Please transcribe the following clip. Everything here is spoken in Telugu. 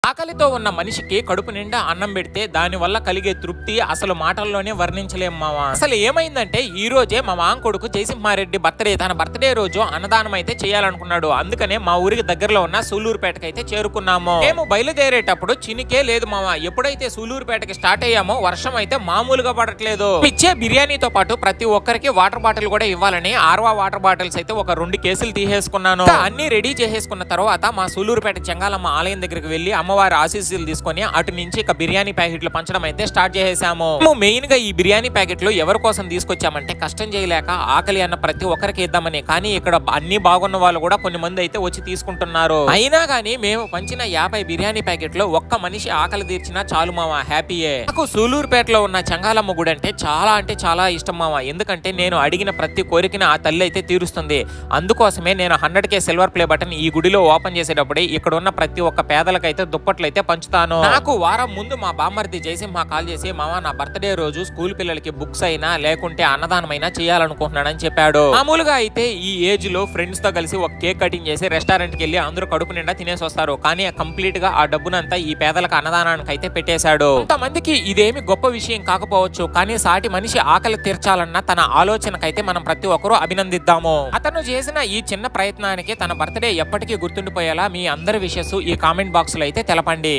ఆకలితో ఉన్న మనిషికి కడుపు నిండా అన్నం పెడితే దాని వల్ల కలిగే తృప్తి అసలు మాటల్లోనే వర్ణించలేం మావా. అసలు ఏమైందంటే ఈ రోజే మా మామ కొడుకు జయసింహారెడ్డి బర్త్డే. తన బర్త్డే రోజు అన్నదానం అయితే చేయాలనుకున్నాడు. అందుకనే మా ఊరికి దగ్గరలో ఉన్న సూలూరుపేటకి అయితే చేరుకున్నాము. మేము బయలుదేరేటప్పుడు చినికే లేదు మావా. ఎప్పుడైతే సూలూరుపేటకి స్టార్ట్ అయ్యామో వర్షం అయితే మామూలుగా పడట్లేదు. ఇచ్చే బిర్యానీతో పాటు ప్రతి ఒక్కరికి వాటర్ బాటిల్ కూడా ఇవ్వాలని ఆర్వా వాటర్ బాటిల్స్ అయితే ఒక 2 కేసులు తీసేసుకున్నాను. అన్ని రెడీ చేసేసుకున్న తర్వాత మా సూలూరుపేట చెంగాలమ్మ ఆలయం దగ్గరికి వెళ్లి అమ్మవారి ఆశీస్సులు తీసుకొని అటు నుంచి ఇక బిర్యానీ ప్యాకెట్లు పంచడం అయితే స్టార్ట్ చేసేసాము. మెయిన్ గా ఈ బిర్యానీ ప్యాకెట్లు ఎవరి కోసం తీసుకొచ్చామంటే కష్టం చేయలేక ఆకలి అన్న ప్రతి ఒక్కరికి ఇద్దామని. కానీ ఇక్కడ అన్ని బాగున్న వాళ్ళు కూడా కొన్ని మంది అయితే వచ్చి తీసుకుంటున్నారు. అయినా కానీ మేము పంచిన 50 బిర్యానీ ప్యాకెట్లు ఒక్క మనిషి ఆకలి తీర్చినా చాలు మావా, హ్యాపీయే. నాకు సూలూరుపేటలో ఉన్న చెంగాలమ్మ గుడి అంటే చాలా ఇష్టం మావా. ఎందుకంటే నేను అడిగిన ప్రతి కోరికను ఆ తల్లి అయితే తీరుస్తుంది. అందుకోసమే నేను 100K సిల్వర్ ప్లే బటన్ ఈ గుడిలో ఓపెన్ చేసేటప్పుడే ఇక్కడ ఉన్న ప్రతి ఒక్క పేదలకైతే దుప్పట్లు అయితే పంచుతాను. నాకు వారం ముందు మా బామ్మర్ది జయసింహ కాల్ చేసి మావా నా బర్త్డే రోజు స్కూల్ పిల్లలకి బుక్స్ అయినా లేకుంటే అన్నదానమైనా చేయాలనుకుంటున్నాడని చెప్పాడు. మామూలుగా అయితే ఈ ఏజ్ లో ఫ్రెండ్స్ తో కలిసి ఒక కేక్ కటింగ్ చేసి రెస్టారెంట్ కి వెళ్ళి అందరూ కడుపు నిండా తినేసి వస్తారు. కానీ కంప్లీట్ గా ఆ డబ్బునంతా ఈ పేదలకు అన్నదానానికి అయితే పెట్టేశాడు. కొంతమందికి ఇదేమి గొప్ప విషయం కాకపోవచ్చు, కానీ సాటి మనిషి ఆకలి తీర్చాలన్న తన ఆలోచనకైతే మనం ప్రతి ఒక్కరూ అభినందిద్దాము. అతను చేసిన ఈ చిన్న ప్రయత్నానికి తన బర్త్డే ఎప్పటికీ గుర్తుండిపోయేలా మీ అందరి విషెస్ ఈ కామెంట్ బాక్స్ లో అయితే తెలపండి.